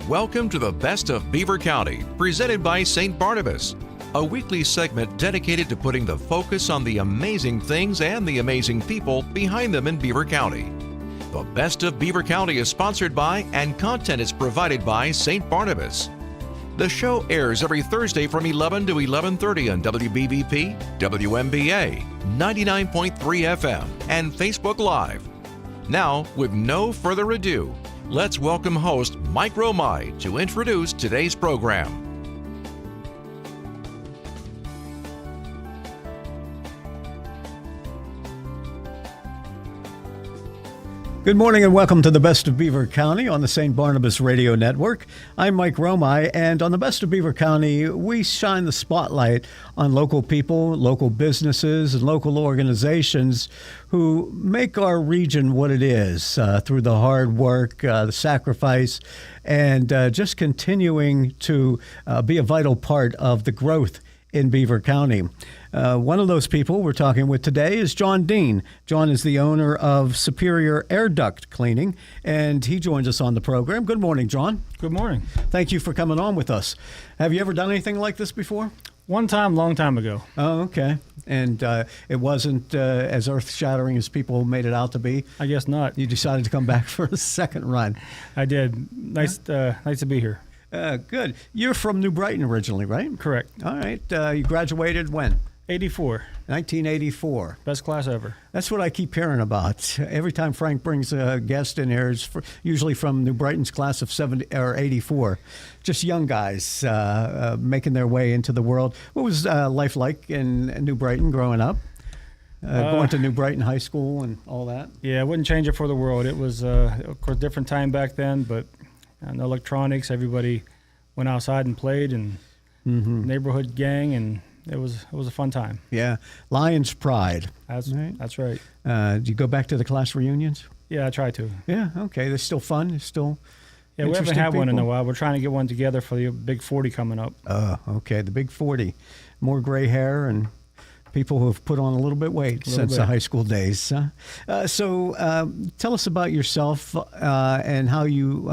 Welcome to the Best of Beaver County, presented by St. Barnabas, a weekly segment dedicated to putting the focus on the amazing things and the amazing people behind them in Beaver County. The Best of Beaver County is sponsored by and content is provided by St. Barnabas. The show airs every Thursday from 11 to 11:30 on WBVP, WMBA, 99.3 FM, and Facebook Live. Now, with no further ado, let's welcome host Mike Romai to introduce today's program. Good morning and welcome to the Best of Beaver County on the St. Barnabas Radio Network. I'm Mike Romai, and on the Best of Beaver County, we shine the spotlight on local people, local businesses, and local organizations who make our region what it is through the hard work, the sacrifice, and just continuing to be a vital part of the growth in Beaver County. One of those people we're talking with today is John Dean. John is the owner of Superior Air Duct Cleaning, and he joins us on the program. Good morning, John. Good morning. Thank you for coming on with us. Have you ever done anything like this before? One time, long time ago. Oh, okay. And it wasn't as earth-shattering as people made it out to be? I guess not. You decided to come back for a second run. I did. Nice to be here. Good. You're from New Brighton originally, right? Correct. All right. You graduated when? 84. 1984. Best class ever. That's what I keep hearing about. Every time Frank brings a guest in here, it's usually from New Brighton's class of 70 or 84. Just young guys making their way into the world. What was life like in New Brighton growing up? Going to New Brighton High School and all that? Yeah, I wouldn't change it for the world. It was, of course, different time back then, but no electronics. Everybody went outside and played, and neighborhood gang, and it was a fun time. Yeah, Lions pride. That's right. Do you go back to the class reunions? Yeah, I try to. Yeah, okay. They're still fun. They're still Yeah, we haven't had one in a while. We're trying to get one together for the Big 40 coming up. Oh, okay. The Big 40. More gray hair and people who have put on a little bit weight since the high school days. So tell us about yourself and how you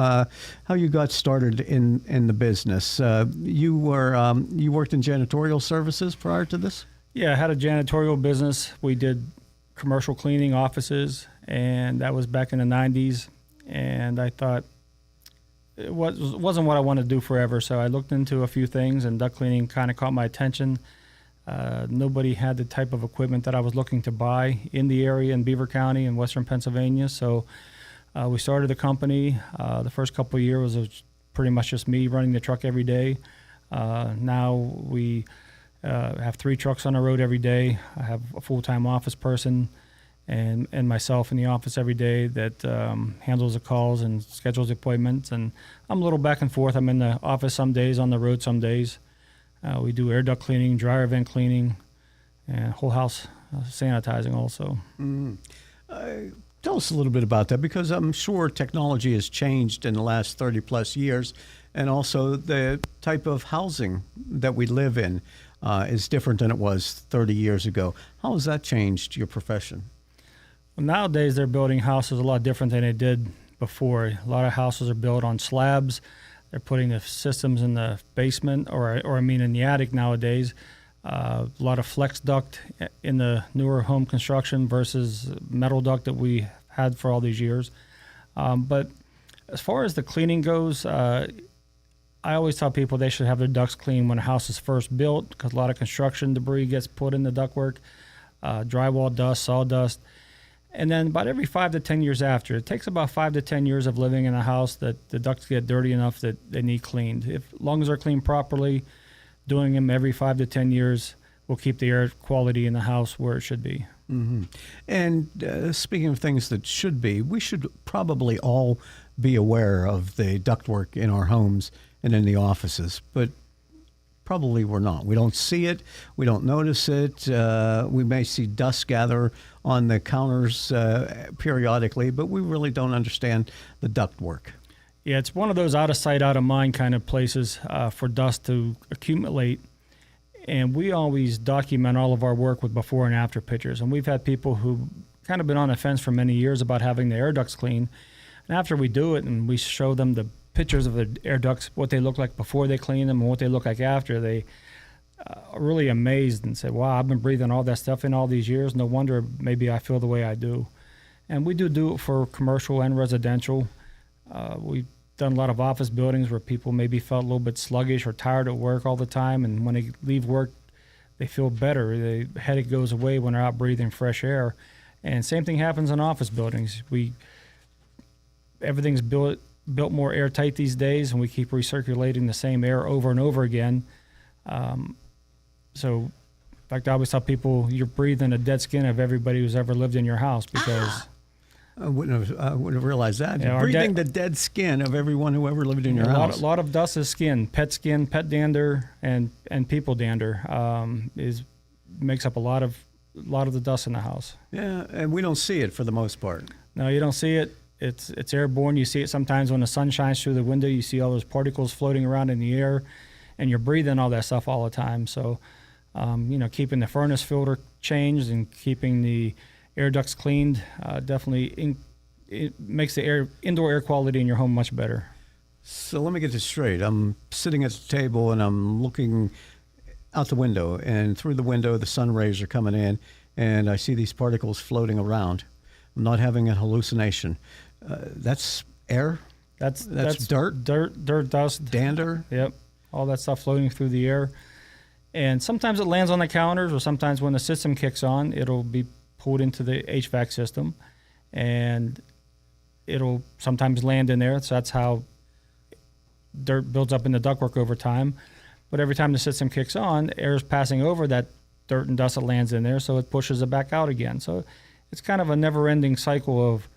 got started in the business. You worked in janitorial services prior to this? Yeah, I had a janitorial business. We did commercial cleaning offices, and that was back in the 90s. And I thought it wasn't what I wanted to do forever, so I looked into a few things, and duct cleaning kind of caught my attention. Nobody had the type of equipment that I was looking to buy in the area in Beaver County in western Pennsylvania. So we started the company. The first couple of years was pretty much just me running the truck every day. Now we have 3 trucks on the road every day. I have a full-time office person and myself in the office every day that handles the calls and schedules appointments. And I'm a little back and forth. I'm in the office some days, on the road some days. We do air duct cleaning, dryer vent cleaning, and whole house sanitizing also. Tell us a little bit about that, because I'm sure technology has changed in the last 30-plus years, and also the type of housing that we live in is different than it was 30 years ago. How has that changed your profession? Well, nowadays, they're building houses a lot different than they did before. A lot of houses are built on slabs. They're putting the systems in the basement, or in the attic nowadays. A lot of flex duct in the newer home construction versus metal duct that we had for all these years. But as far as the cleaning goes, I always tell people they should have their ducts cleaned when a house is first built, because a lot of construction debris gets put in the ductwork, drywall dust, sawdust. And then about every 5 to 10 years after, it takes about 5 to 10 years of living in a house that the ducts get dirty enough that they need cleaned. As long as they're cleaned properly, doing them every 5 to 10 years will keep the air quality in the house where it should be. Mm-hmm. And speaking of things that should be, we should probably all be aware of the ductwork in our homes and in the offices, but probably we're not. We don't see it. We don't notice it. We may see dust gather on the counters periodically, but we really don't understand the ductwork. Yeah, it's one of those out of sight, out of mind kind of places for dust to accumulate. And we always document all of our work with before and after pictures. And we've had people who kind of been on the fence for many years about having the air ducts cleaned. And after we do it and we show them the pictures of the air ducts, what they look like before they clean them and what they look like after, they are really amazed and say, wow, I've been breathing all that stuff in all these years. No wonder maybe I feel the way I do. And we do it for commercial and residential. We've done a lot of office buildings where people maybe felt a little bit sluggish or tired at work all the time. And when they leave work, they feel better. The headache goes away when they're out breathing fresh air. And same thing happens in office buildings. Everything's built more airtight these days, and we keep recirculating the same air over and over again. So, in fact, I always tell people you're breathing the dead skin of everybody who's ever lived in your house because I wouldn't have realized that. Yeah, Breathing the dead skin of everyone who ever lived in your house. A lot of dust is skin, pet dander, and people dander makes up a lot of the dust in the house. Yeah, and we don't see it for the most part. No, you don't see it. It's airborne. You see it sometimes when the sun shines through the window. You see all those particles floating around in the air, and you're breathing all that stuff all the time. So, keeping the furnace filter changed and keeping the air ducts cleaned definitely it makes the indoor air quality in your home much better. So let me get this straight. I'm sitting at the table and I'm looking out the window, and through the window the sun rays are coming in, and I see these particles floating around. I'm not having a hallucination. That's air? That's dirt? Dirt, dust. Dander? Yep. All that stuff floating through the air. And sometimes it lands on the counters, or sometimes when the system kicks on, it'll be pulled into the HVAC system, and it'll sometimes land in there. So that's how dirt builds up in the ductwork over time. But every time the system kicks on, air is passing over that dirt and dust that lands in there, so it pushes it back out again. So it's kind of a never-ending cycle of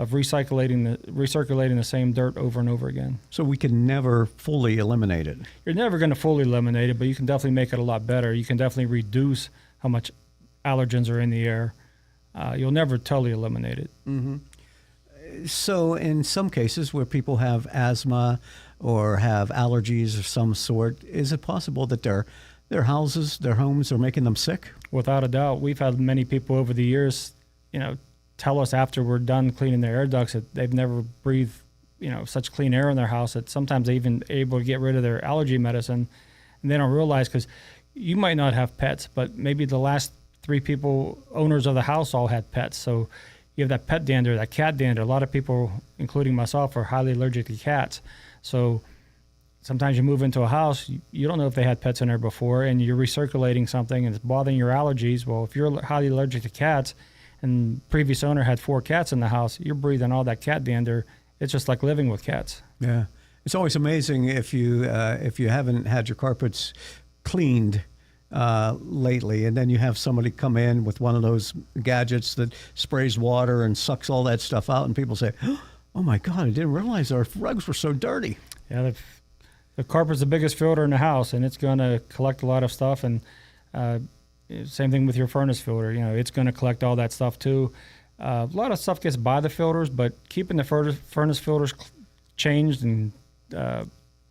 recirculating the same dirt over and over again. So we can never fully eliminate it. You're never going to fully eliminate it, but you can definitely make it a lot better. You can definitely reduce how much allergens are in the air. You'll never totally eliminate it. Mm-hmm. So in some cases where people have asthma or have allergies of some sort, is it possible that their houses, their homes are making them sick? Without a doubt. We've had many people over the years, tell us after we're done cleaning their air ducts that they've never breathed, such clean air in their house, that sometimes they even able to get rid of their allergy medicine, and they don't realize, because you might not have pets, but maybe the last 3 people, owners of the house, all had pets. So you have that pet dander, that cat dander. A lot of people, including myself, are highly allergic to cats. So sometimes you move into a house, you don't know if they had pets in there before, and you're recirculating something and it's bothering your allergies. Well, if you're highly allergic to cats, and previous owner had 4 cats in the house, you're breathing all that cat dander. It's just like living with cats. Yeah, it's always amazing if you haven't had your carpets cleaned lately, and then you have somebody come in with one of those gadgets that sprays water and sucks all that stuff out, and people say, "Oh my God, I didn't realize our rugs were so dirty." Yeah, the carpet's the biggest filter in the house, and it's going to collect a lot of stuff. And same thing with your furnace filter. It's going to collect all that stuff too. A lot of stuff gets by the filters, but keeping the furnace filters changed and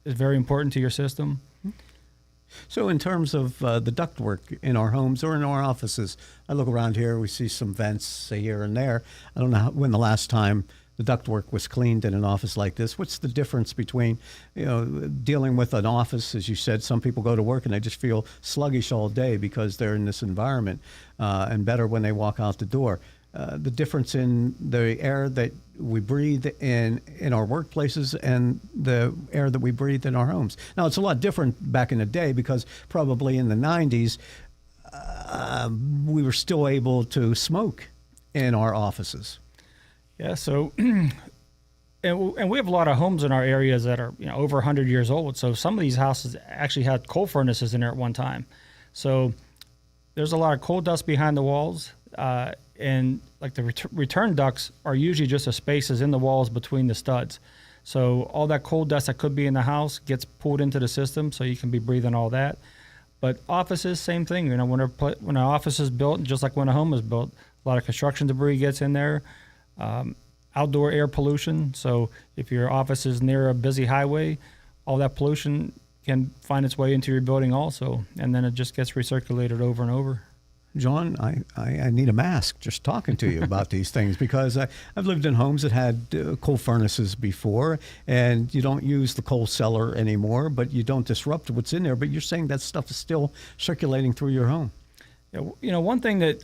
is very important to your system. So in terms of the ductwork in our homes or in our offices, I look around here, we see some vents here and there. I don't know when the last time the ductwork was cleaned in an office like this. What's the difference between, dealing with an office? As you said, some people go to work and they just feel sluggish all day because they're in this environment, and better when they walk out the door. The difference in the air that we breathe in our workplaces and the air that we breathe in our homes. Now, it's a lot different back in the day because probably in the 90s, we were still able to smoke in our offices. Yeah, so and we have a lot of homes in our areas that are over 100 years old. So some of these houses actually had coal furnaces in there at one time. So there's a lot of coal dust behind the walls, and like the return ducts are usually just the spaces in the walls between the studs. So all that coal dust that could be in the house gets pulled into the system, so you can be breathing all that. But offices, same thing. When an office is built, just like when a home is built, a lot of construction debris gets in there. Outdoor air pollution. So if your office is near a busy highway, all that pollution can find its way into your building also, and then it just gets recirculated over and over. John, I need a mask just talking to you about these things, because I've lived in homes that had coal furnaces before, and you don't use the coal cellar anymore, but you don't disrupt what's in there. But you're saying that stuff is still circulating through your home. Yeah, one thing that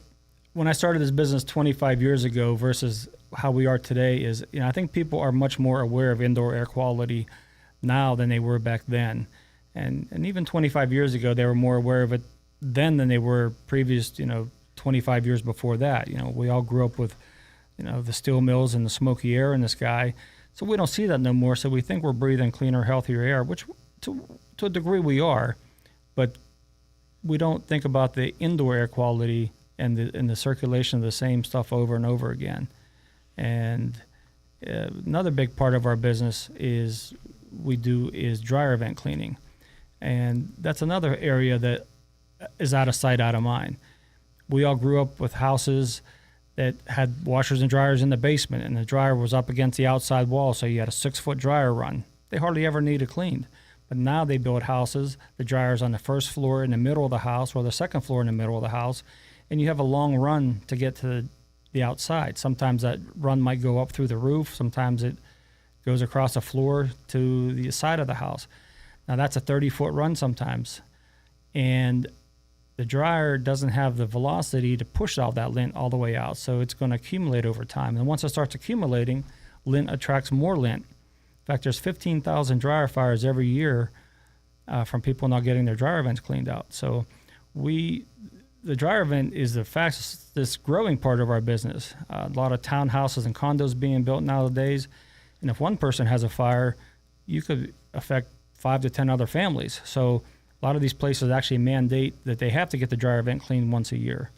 when I started this business 25 years ago versus how we are today is, I think people are much more aware of indoor air quality now than they were back then. And even 25 years ago, they were more aware of it then than they were previous, 25 years before that. We all grew up with, the steel mills and the smoky air in the sky. So we don't see that no more. So we think we're breathing cleaner, healthier air, which to a degree we are. But we don't think about the indoor air quality and the circulation of the same stuff over and over again. And another big part of our business is dryer vent cleaning. And that's another area that is out of sight, out of mind. We all grew up with houses that had washers and dryers in the basement, and the dryer was up against the outside wall, so you had a 6-foot dryer run. They hardly ever needed cleaned. But now they build houses, the dryer's on the first floor in the middle of the house, or the second floor in the middle of the house, and you have a long run to get to the outside. Sometimes that run might go up through the roof, sometimes it goes across the floor to the side of the house. Now that's a 30-foot run sometimes. And the dryer doesn't have the velocity to push all that lint all the way out, so it's going to accumulate over time. And once it starts accumulating, lint attracts more lint. In fact, there's 15,000 dryer fires every year from people not getting their dryer vents cleaned out. So the dryer vent is the fastest growing part of our business. A lot of townhouses and condos being built nowadays, and if one person has a fire, you could affect 5 to 10 other families. So a lot of these places actually mandate that they have to get the dryer vent cleaned once a year.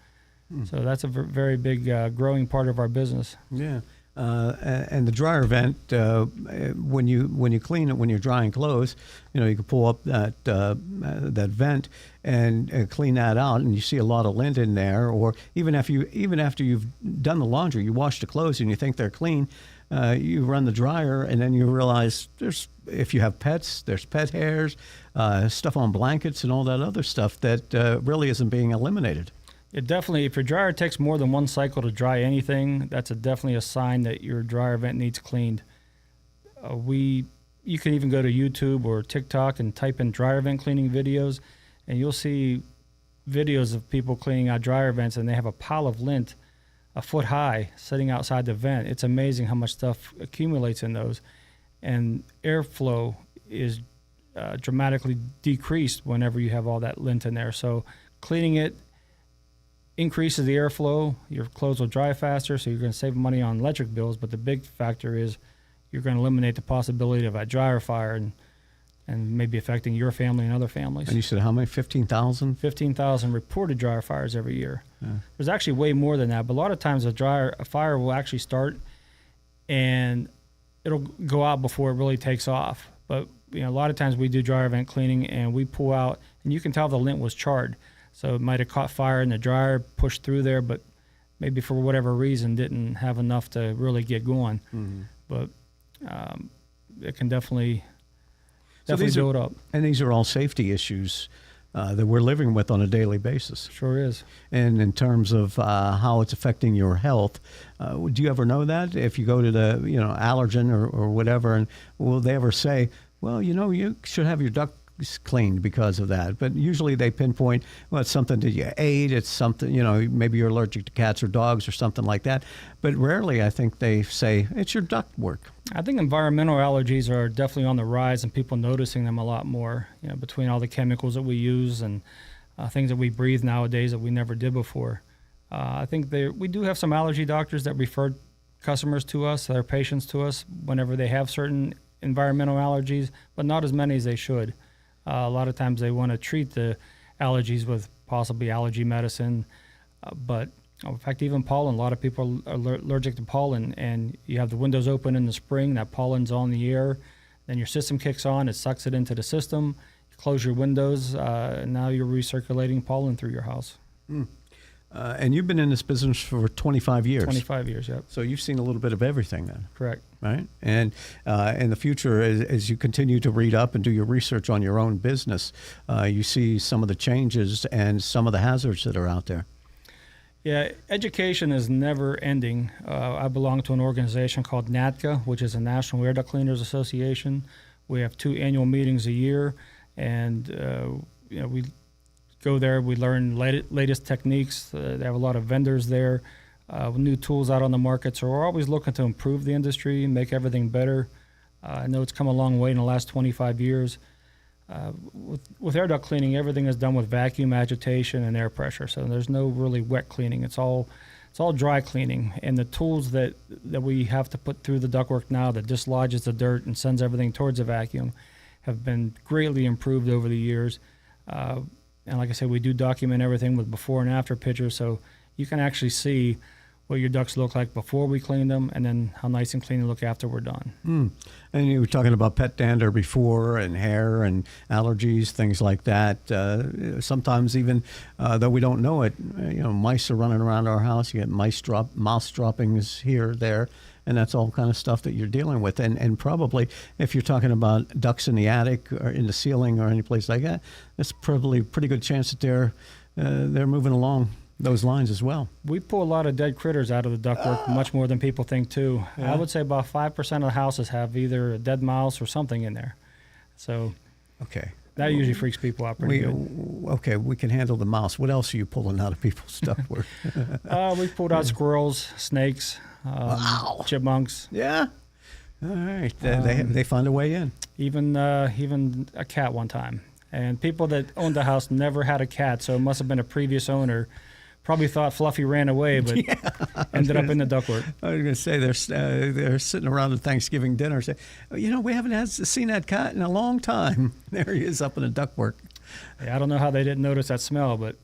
So that's a very big growing part of our business. Yeah. And the dryer vent, when you clean it, when you're drying clothes, you can pull up that vent and clean that out, and you see a lot of lint in there. Or even after you've done the laundry, you wash the clothes and you think they're clean, you run the dryer, and then you realize if you have pets, there's pet hairs, stuff on blankets, and all that other stuff that really isn't being eliminated. It definitely, if your dryer takes more than one cycle to dry anything, that's definitely a sign that your dryer vent needs cleaned. You can even go to YouTube or TikTok and type in dryer vent cleaning videos, and you'll see videos of people cleaning out dryer vents, and they have a pile of lint a foot high sitting outside the vent. It's amazing how much stuff accumulates in those. And airflow is dramatically decreased whenever you have all that lint in there. So cleaning it increases the airflow. Your clothes will dry faster, so you're going to save money on electric bills. But the big factor is you're going to eliminate the possibility of a dryer fire and maybe affecting your family and other families. And you said how many? 15,000? 15,000 reported dryer fires every year. Yeah. There's actually way more than that, but a lot of times a fire will actually start and it'll go out before it really takes off. But a lot of times we do dryer vent cleaning and we pull out, and you can tell the lint was charred. So it might have caught fire in the dryer, pushed through there, but maybe for whatever reason didn't have enough to really get going. Mm-hmm. But it can definitely build up. And these are all safety issues that we're living with on a daily basis. Sure is. And in terms of how it's affecting your health, do you ever know that? If you go to the allergen or whatever, and will they ever say, well, you should have your ducts cleaned because of that? But usually they pinpoint, well, it's something that you ate, it's something, maybe you're allergic to cats or dogs or something like that. But rarely, I think they say, it's your duct work. I think environmental allergies are definitely on the rise, and people noticing them a lot more, between all the chemicals that we use and things that we breathe nowadays that we never did before. I think we do have some allergy doctors that refer customers to us, their patients to us, whenever they have certain environmental allergies, but not as many as they should. A lot of times they want to treat the allergies with possibly allergy medicine, but in fact, even pollen. A lot of people are allergic to pollen, and you have the windows open in the spring, that pollen's on the air, then your system kicks on, it sucks it into the system, you close your windows, and now you're recirculating pollen through your house. And you've been in this business for 25 years. 25 years, yep. So you've seen a little bit of everything then. Correct. Right? And in the future, as you continue to read up and do your research on your own business, you see some of the changes and some of the hazards that are out there. Yeah, education is never ending. I belong to an organization called NATCA, which is a National Air Duct Cleaners Association. We have 2 annual meetings a year, and we go there. We learn latest techniques. They have a lot of vendors there, new tools out on the market. So we're always looking to improve the industry, make everything better. I know it's come a long way in the last 25 years. With air duct cleaning, everything is done with vacuum, agitation, and air pressure. So there's no really wet cleaning. It's all dry cleaning. And the tools that we have to put through the ductwork now that dislodges the dirt and sends everything towards the vacuum have been greatly improved over the years. And like I said, we do document everything with before and after pictures, so you can actually see what your ducts look like before we clean them, and then how nice and clean they look after we're done. And you were talking about pet dander before, and hair and allergies, things like that. Sometimes even, though we don't know it, mice are running around our house. You get mouse droppings here, there, and that's all kind of stuff that you're dealing with. And probably if you're talking about ducts in the attic or in the ceiling or any place like that, it's probably a pretty good chance that they're moving along those lines as well. We pull a lot of dead critters out of the ductwork, much more than people think too. Yeah. I would say about 5% of the houses have either a dead mouse or something in there. So Okay. that usually freaks people out pretty good. Okay, we can handle the mouse. What else are you pulling out of people's ductwork? We've pulled out squirrels, snakes, Wow. chipmunks, Yeah. All right. They find a way in. even a cat one time. And people that owned the house never had a cat, so it must have been a previous owner. Probably thought Fluffy ran away, but ended up in the ductwork. I was going to say they're sitting around at Thanksgiving dinner saying, we haven't seen that cat in a long time. There he is up in the ductwork. Yeah, I don't know how they didn't notice that smell, but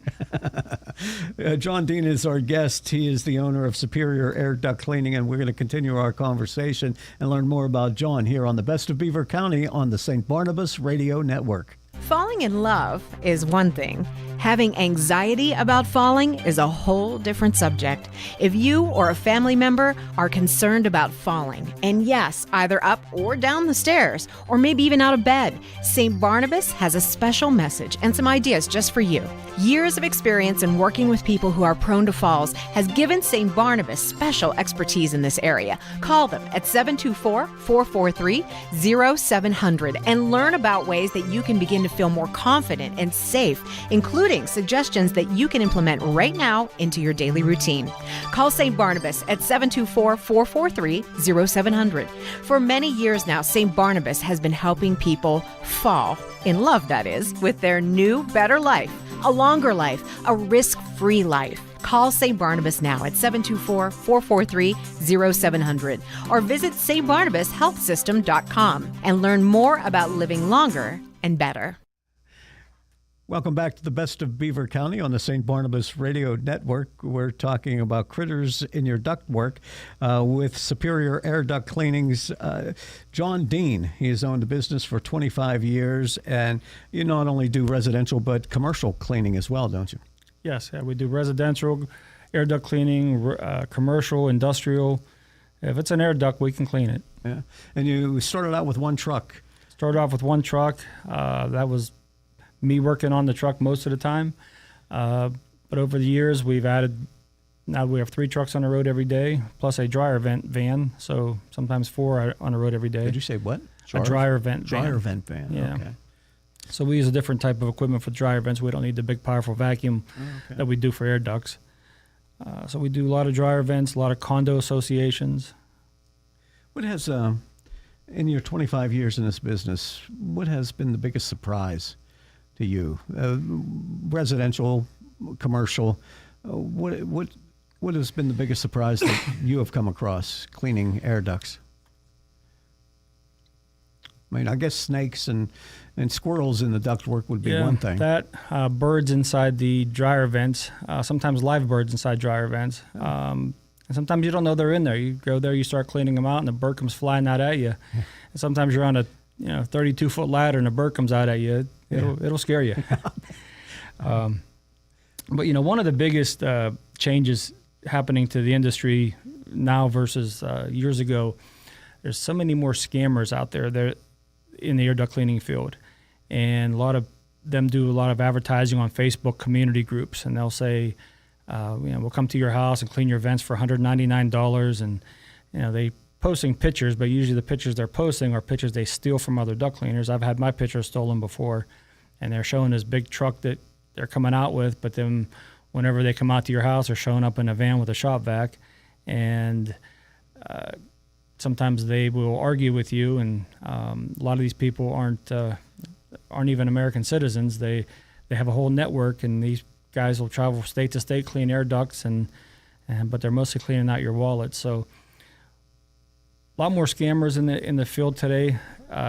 John Dean is our guest. He is the owner of Superior Air Duct Cleaning, and we're going to continue our conversation and learn more about John here on the Best of Beaver County on the St. Barnabas Radio Network. Falling in love is one thing. Having anxiety about falling is a whole different subject. If you or a family member are concerned about falling, and yes, either up or down the stairs, or maybe even out of bed, St. Barnabas has a special message and some ideas just for you. Years of experience in working with people who are prone to falls has given St. Barnabas special expertise in this area. Call them at 724-443-0700 and learn about ways that you can begin to feel more confident and safe, including suggestions that you can implement right now into your daily routine. Call St. Barnabas at 724-443-0700. For many years now, St. Barnabas has been helping people fall in love, that is, with their new, better life, a longer life, a risk-free life. Call St. Barnabas now at 724-443-0700 or visit stbarnabashealthsystem.com and learn more about living longer and better. Welcome back to the Best of Beaver County on the St. Barnabas Radio Network. We're talking about critters in your ductwork with Superior Air Duct Cleaning's John Dean. He has owned the business for 25 years, and you not only do residential but commercial cleaning as well, don't you? yes, we do residential air duct cleaning, commercial, industrial. If it's an air duct, we can clean it. Yeah. And you started out with one truck. Started off with one truck. That was me working on the truck most of the time. But over the years, now we have 3 trucks on the road every day, plus a dryer vent van. So sometimes 4 are on the road every day. Did you say what? A dryer vent van. Dryer vent van. Yeah. Okay. So we use a different type of equipment for dryer vents. We don't need the big, powerful vacuum that we do for air ducts. So we do a lot of dryer vents, a lot of condo associations. What has, in your 25 years in this business, what has been the biggest surprise to you? Residential, commercial, what has been the biggest surprise that you have come across cleaning air ducts? I mean, I guess snakes and squirrels in the ductwork would be one thing. That birds inside the dryer vents, sometimes live birds inside dryer vents. And sometimes you don't know they're in there. You go there, you start cleaning them out, and the bird comes flying out at you. And sometimes you're on a 32-foot ladder, and a bird comes out at you. It'll scare you. But one of the biggest changes happening to the industry now versus years ago, there's so many more scammers out there in the air duct cleaning field, and a lot of them do a lot of advertising on Facebook community groups, and they'll say, we'll come to your house and clean your vents for $199, and they posting pictures, but usually the pictures they're posting are pictures they steal from other duct cleaners. I've had my pictures stolen before, and they're showing this big truck that they're coming out with, but then whenever they come out to your house, they're showing up in a van with a shop vac, and sometimes they will argue with you, and a lot of these people aren't even American citizens. They have a whole network, and these guys will travel state to state, clean air ducts, but they're mostly cleaning out your wallet. So a lot more scammers in the field today.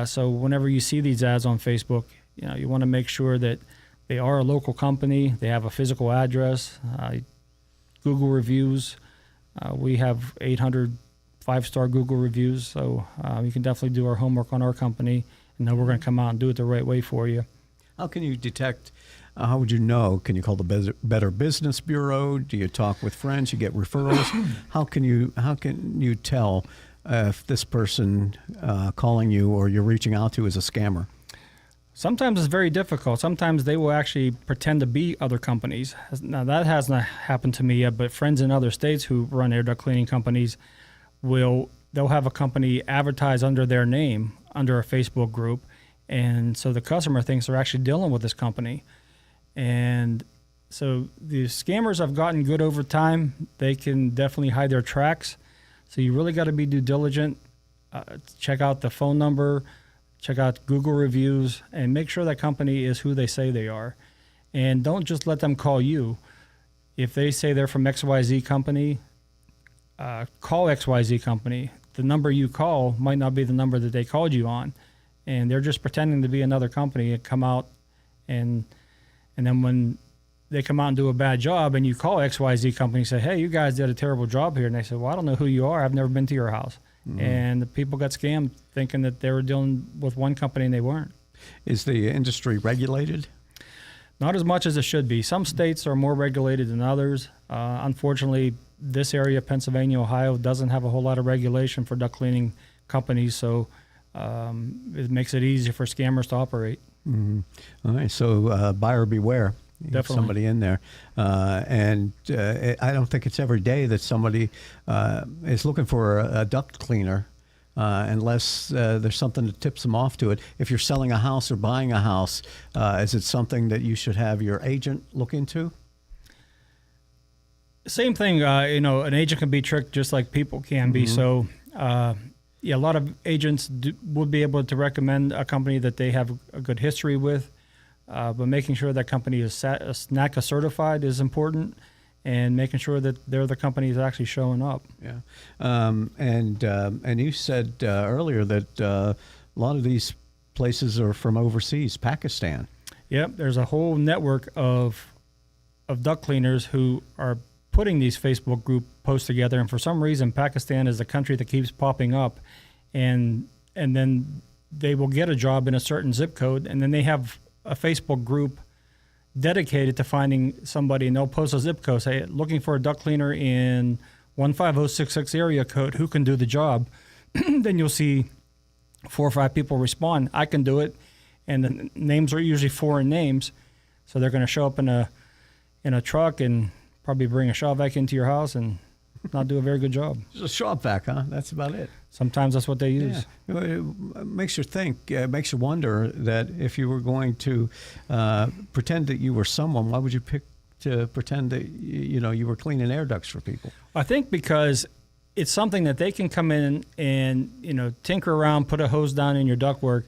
So whenever you see these ads on Facebook, you want to make sure that they are a local company. They have a physical address, Google reviews. We have 800 5-star Google reviews, so you can definitely do our homework on our company, and then we're going to come out and do it the right way for you. How can you detect? How would you know? Can you call the Better Business Bureau? Do you talk with friends? You get referrals? How can you tell if this person calling you or you're reaching out to is a scammer? Sometimes it's very difficult. Sometimes they will actually pretend to be other companies. Now, that hasn't happened to me yet, but friends in other states who run air duct cleaning companies they'll have a company advertise under their name under a Facebook group, and so the customer thinks they're actually dealing with this company. And so the scammers have gotten good over time. They can definitely hide their tracks. So you really got to be due diligent. Check out the phone number, check out Google reviews, and make sure that company is who they say they are. And don't just let them call you. If they say they're from XYZ company, call XYZ company. The number you call might not be the number that they called you on, and they're just pretending to be another company and come out, and then when they come out and do a bad job and you call XYZ company and say, hey, you guys did a terrible job here, and they say, well, I don't know who you are. I've never been to your house. Mm-hmm. And the people got scammed thinking that they were dealing with one company and they weren't. Is the industry regulated? Not as much as it should be. Some states are more regulated than others. Unfortunately, this area, Pennsylvania, Ohio, doesn't have a whole lot of regulation for duct cleaning companies, so it makes it easier for scammers to operate. Mm-hmm. All right, so buyer beware. Definitely. Somebody in there. And I don't think it's every day that somebody is looking for a duct cleaner unless there's something that tips them off to it. If you're selling a house or buying a house, is it something that you should have your agent look into? Same thing. An agent can be tricked just like people can be. So, a lot of agents would be able to recommend a company that they have a good history with. But making sure that company is NACA certified is important, and making sure that they're the company that's actually showing up. Yeah, and you said earlier that a lot of these places are from overseas, Pakistan. Yep, there's a whole network of duct cleaners who are putting these Facebook group posts together, and for some reason, Pakistan is the country that keeps popping up, and then they will get a job in a certain zip code, and then they have a Facebook group dedicated to finding somebody, and they'll post a zip code, say, looking for a duct cleaner in 15066 area code, who can do the job? Then you'll see 4 or 5 people respond, I can do it, and the names are usually foreign names, so they're going to show up in a truck and probably bring a shop vac into your house and not do a very good job. Just a shop vac, huh? That's about it. Sometimes that's what they use. Yeah. It makes you think, makes you wonder that if you were going to pretend that you were someone, why would you pick to pretend that you were cleaning air ducts for people? I think because it's something that they can come in and tinker around, put a hose down in your ductwork,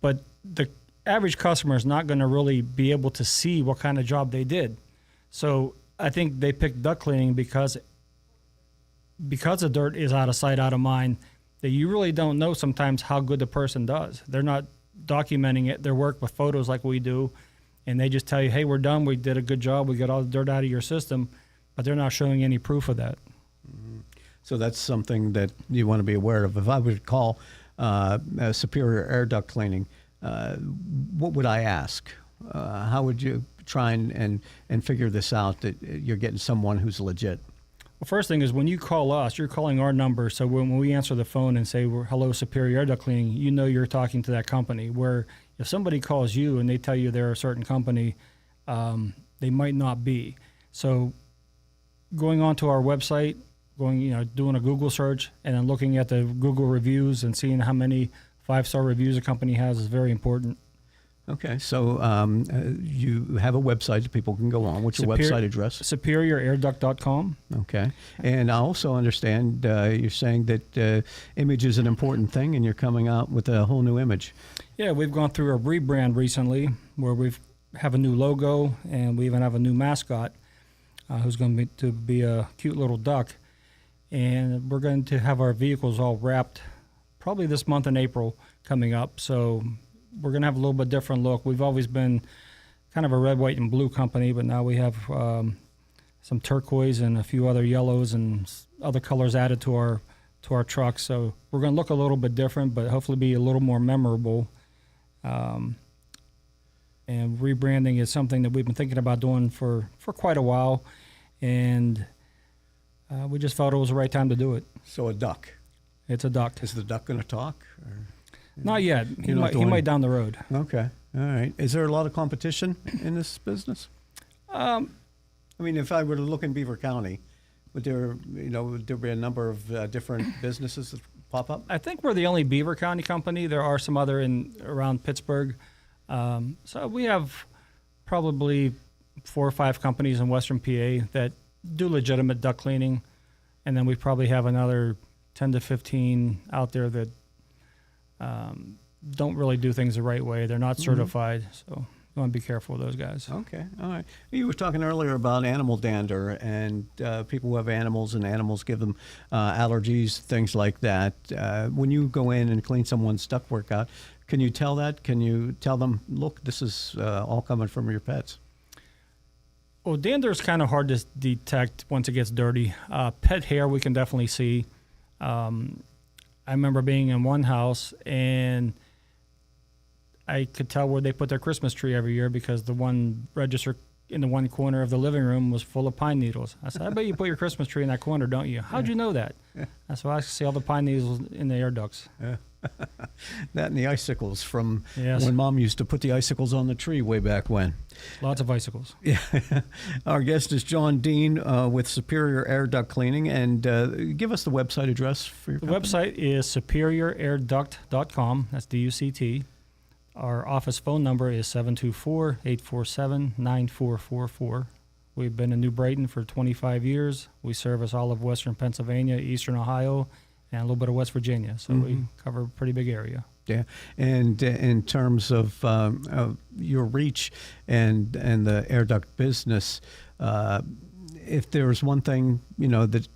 but the average customer is not going to really be able to see what kind of job they did. So I think they picked duct cleaning because the dirt is out of sight, out of mind, that you really don't know sometimes how good the person does. They're not documenting their work with photos like we do, and they just tell you, hey, we're done, we did a good job, we got all the dirt out of your system, but they're not showing any proof of that. Mm-hmm. So that's something that you want to be aware of. If I would call Superior Air Duct Cleaning, what would I ask? How would you try and figure this out, that you're getting someone who's legit? Well, first thing is when you call us, you're calling our number. So when we answer the phone and say, hello, Superior Air Duct Cleaning, you're talking to that company. Where if somebody calls you and they tell you they're a certain company, they might not be. So going onto our website, doing a Google search, and then looking at the Google reviews and seeing how many 5-star reviews a company has is very important. Okay, so you have a website that people can go on. What's your website address? SuperiorAirDuct.com. Okay, and I also understand you're saying that image is an important thing, and you're coming out with a whole new image. Yeah, we've gone through a rebrand recently where we have a new logo, and we even have a new mascot who's going to be a cute little duck. And we're going to have our vehicles all wrapped probably this month in April coming up. So we're going to have a little bit different look. We've always been kind of a red, white, and blue company, but now we have some turquoise and a few other yellows and other colors added to our trucks. So we're going to look a little bit different, but hopefully be a little more memorable. And rebranding is something that we've been thinking about doing for quite a while, and we just felt it was the right time to do it. So a duck. It's a duck. Is the duck going to talk? Or? Not yet. He might down the road. Okay. All right. Is there a lot of competition in this business? I mean, if I were to look in Beaver County, would there be a number of different businesses that pop up? I think we're the only Beaver County company. There are some other around Pittsburgh. So we have probably 4 or 5 companies in Western PA that do legitimate duct cleaning, and then we probably have another 10 to 15 out there that don't really do things the right way. They're not certified, so you want to be careful with those guys. Okay, all right. You were talking earlier about animal dander and people who have animals, and animals give them allergies, things like that. When you go in and clean someone's ductwork out, can you tell that? Can you tell them, look, this is all coming from your pets? Well, dander is kind of hard to detect once it gets dirty. Pet hair we can definitely see. I remember being in one house, and I could tell where they put their Christmas tree every year because the one register in the one corner of the living room was full of pine needles. I said, I bet you put your Christmas tree in that corner, don't you? How'd you know that? That's why I see all the pine needles in the air ducts. Yeah. That and the icicles from Yes. when Mom used to put the icicles on the tree way back when. Lots of icicles. Yeah. Our guest is John Dean with Superior Air Duct Cleaning. And give us the website address for your company. Website is SuperiorAirDuct.com. That's DUCT. Our office phone number is 724-847-9444. We've been in New Brighton for 25 years. We service all of Western Pennsylvania, Eastern Ohio, and a little bit of West Virginia. So we cover a pretty big area. Yeah, and in terms of your reach and the air duct business, if there's one thing that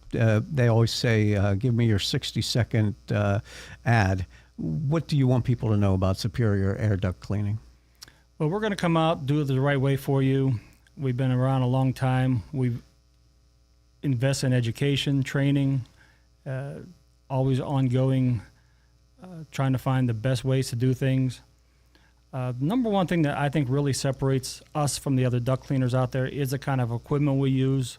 they always say, give me your 60-second ad. What do you want people to know about Superior Air Duct Cleaning? Well, we're going to come out, do it the right way for you. We've been around a long time. We invest in education, training, always ongoing, trying to find the best ways to do things. Number one thing that I think really separates us from the other duct cleaners out there is the kind of equipment we use.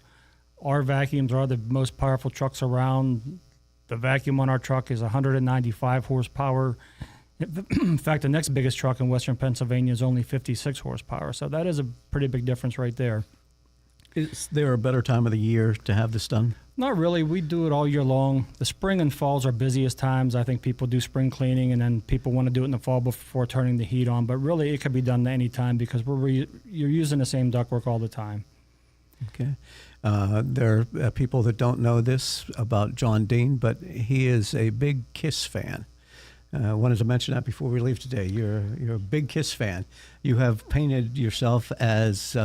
Our vacuums are the most powerful trucks around. The vacuum on our truck is 195 horsepower. In fact, the next biggest truck in Western Pennsylvania is only 56 horsepower. So that is a pretty big difference right there. Is there a better time of the year to have this done? Not really. We do it all year long. The spring and falls are busiest times. I think people do spring cleaning, and then people want to do it in the fall before turning the heat on. But really, it could be done any time because you're using the same ductwork all the time. Okay. There are people that don't know this about John Dean, but he is a big Kiss fan. I wanted to mention that before we leave today. You're a big Kiss fan. You have painted yourself as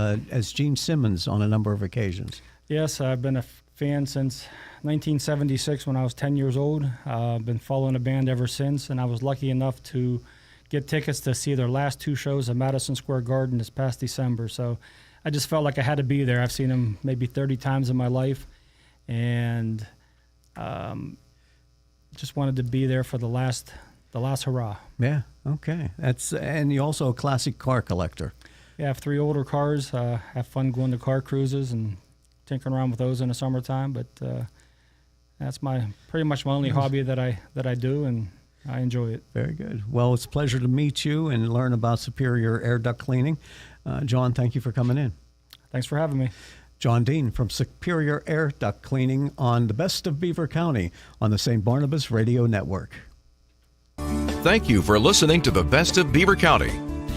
Gene Simmons on a number of occasions. Yes, I've been a fan since 1976 when I was 10 years old. I've been following the band ever since, and I was lucky enough to get tickets to see their last 2 shows at Madison Square Garden this past December. So I just felt like I had to be there. I've seen them maybe 30 times in my life, and just wanted to be there for the last hurrah. Yeah, okay. And you're also a classic car collector. Yeah, I have 3 older cars. Have fun going to car cruises and tinkering around with those in the summertime. But that's pretty much my only hobby that I do, and I enjoy it. Very good. Well, it's a pleasure to meet you and learn about Superior Air Duct Cleaning. John, thank you for coming in. Thanks for having me. John Dean from Superior Air Duct Cleaning on the Best of Beaver County on the St. Barnabas Radio Network. Thank you for listening to the Best of Beaver County.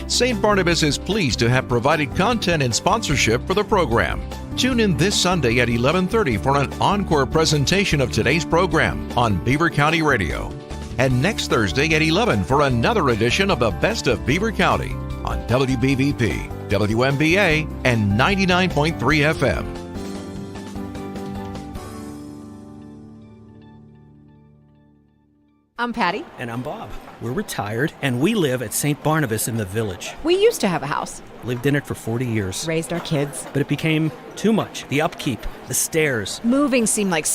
St. Barnabas is pleased to have provided content and sponsorship for the program. Tune in this Sunday at 11:30 for an encore presentation of today's program on Beaver County Radio. And next Thursday at 11 for another edition of the Best of Beaver County on WBVP, WMBA, and 99.3 FM. I'm Patty. And I'm Bob. We're retired, and we live at St. Barnabas in the Village. We used to have a house. Lived in it for 40 years. Raised our kids. But it became too much. The upkeep, the stairs. Moving seemed like